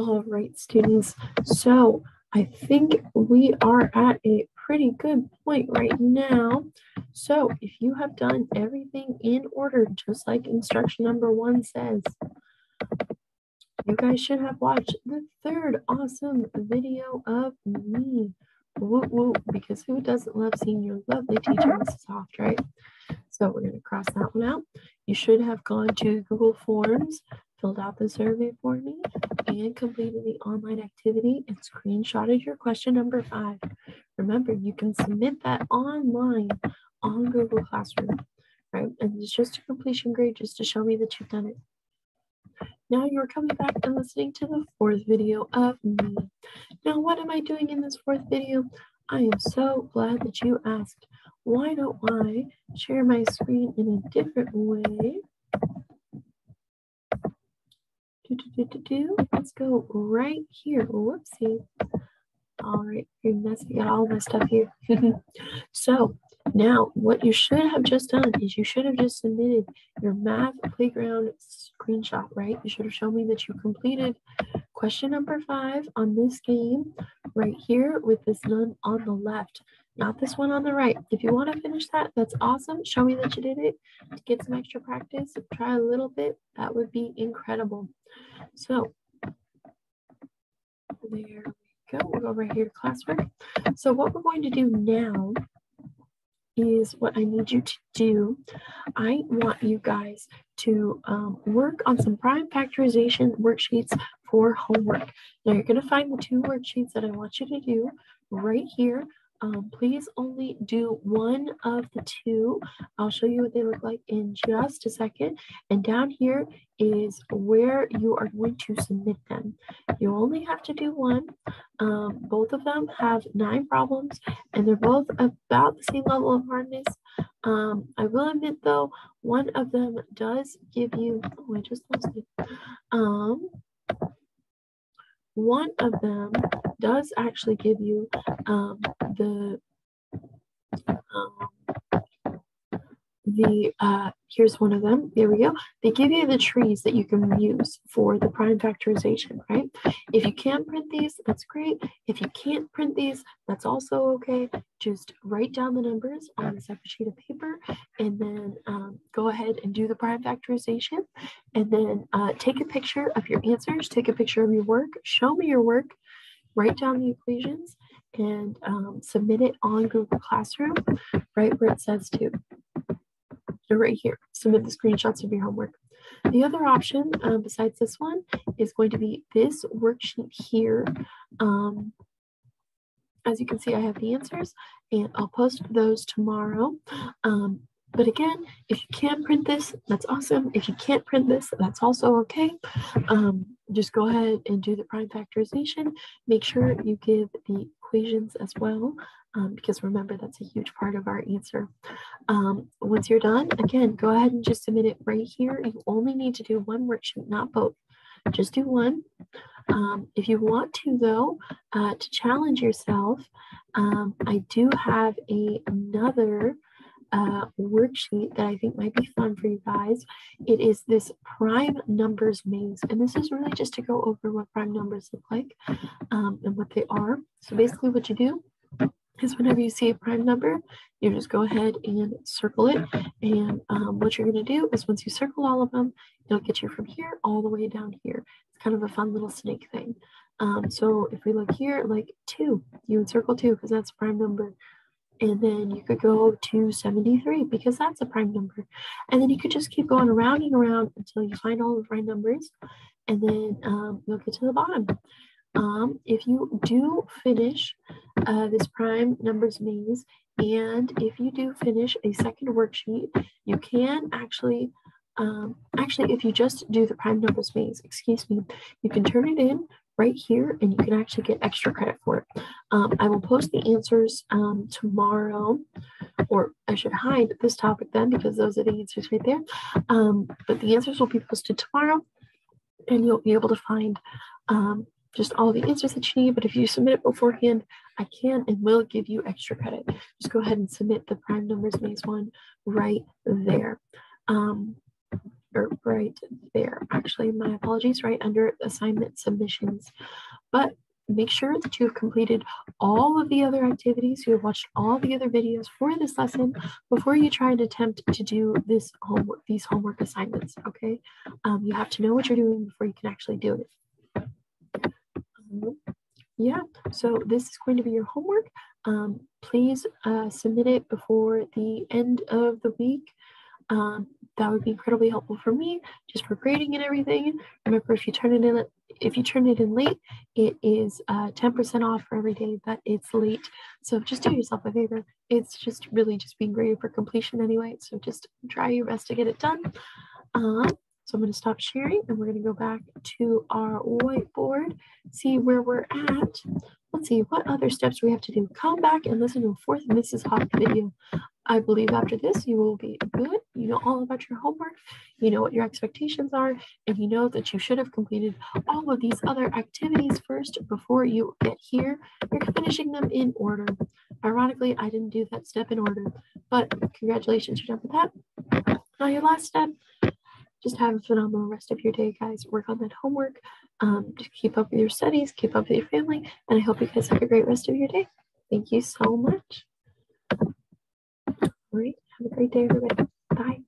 All right, students. So I think we are at a pretty good point right now. So if you have done everything in order, just like instruction number 1 says, you guys should have watched the third awesome video of me. Woo woo, because who doesn't love seeing your lovely teacher, Mrs. Hoft, right? So we're going to cross that one out. You should have gone to Google Forms, filled out the survey for me, and completed the online activity and screenshotted your question number 5. Remember, you can submit that online on Google Classroom, right? And it's just a completion grade just to show me that you've done it. Now you're coming back and listening to the 4th video of me. Now, what am I doing in this 4th video? I am so glad that you asked. Why don't I share my screen in a different way? Let's go right here. Whoopsie. All right, I got all my stuff here. So now what you should have just done is you should have just submitted your math playground screenshot, right? You should have shown me that you completed question number 5 on this game right here with this none on the left, not this one on the right. If you want to finish that, that's awesome. Show me that you did it to get some extra practice. Try a little bit. That would be incredible. So there we go. We'll go right here to classwork. So what we're going to do now is what I need you to do. I want you guys to work on some prime factorization worksheets for homework. Now you're going to find the 2 worksheets that I want you to do right here. Please only do one of the 2. I'll show you what they look like in just a second. And down here is where you are going to submit them. You only have to do one. Both of them have 9 problems, and they're both about the same level of hardness. I will admit, though, one of them does give you, oh, I just lost it. One of them does actually give you here's one of them. There we go. They give you the trees that you can use for the prime factorization, right? If you can print these, that's great. If you can't print these, that's also okay. Just write down the numbers on a separate sheet of paper and then go ahead and do the prime factorization. And then take a picture of your answers, take a picture of your work, show me your work, write down the equations, and submit it on Google Classroom, right where it says to. Right here, submit the screenshots of your homework. The other option besides this one is going to be this worksheet here. As you can see, I have the answers and I'll post those tomorrow. But again, if you can print this, that's awesome. If you can't print this, that's also okay. Just go ahead and do the prime factorization. Make sure you give the equations as well, because remember, that's a huge part of our answer. Once you're done, again, go ahead and just submit it right here. You only need to do one worksheet, not both. Just do one. If you want to, though, to challenge yourself, I do have another worksheet that I think might be fun for you guys. It is this prime numbers maze, and this is really just to go over what prime numbers look like and what they are. So basically what you do is whenever you see a prime number, you just go ahead and circle it, and what you're going to do is once you circle all of them, it'll get you from here all the way down here. It's kind of a fun little snake thing. So if we look here, like 2, you would circle 2 because that's a prime number. And then you could go to 73 because that's a prime number. And then you could just keep going around and around until you find all the prime numbers. And then you'll get to the bottom. If you do finish this prime numbers maze, and if you do finish a second worksheet, you can actually, if you just do the prime numbers maze, you can turn it in right here and you can actually get extra credit for it. I will post the answers tomorrow, or I should hide this topic then because those are the answers right there. But the answers will be posted tomorrow and you'll be able to find just all the answers that you need. But if you submit it beforehand, I can and will give you extra credit. Just go ahead and submit the prime numbers maze one right there. or right there, actually, my apologies, right under assignment submissions. But make sure that you have completed all of the other activities, you have watched all the other videos for this lesson before you try and attempt to do these homework assignments, okay? You have to know what you're doing before you can actually do it. Yeah, so this is going to be your homework. Please submit it before the end of the week. That would be incredibly helpful for me, just for grading and everything. Remember, if you turn it in late, it is 10% off for every day that it's late. So just do yourself a favor. It's just really just being graded for completion anyway. So just try your best to get it done. So I'm going to stop sharing and we're going to go back to our whiteboard, see where we're at. Let's see, what other steps we have to do? Come back and listen to a fourth Mrs. Hawk video. I believe after this, you will be good. You know all about your homework. You know what your expectations are. And you know that you should have completed all of these other activities first before you get here. You're finishing them in order. Ironically, I didn't do that step in order. But congratulations, you're done with that. Now your last step. Just have a phenomenal rest of your day, guys. Work on that homework. Just keep up with your studies, keep up with your family, and I hope you guys have a great rest of your day. Thank you so much. All right, have a great day, everybody. Bye.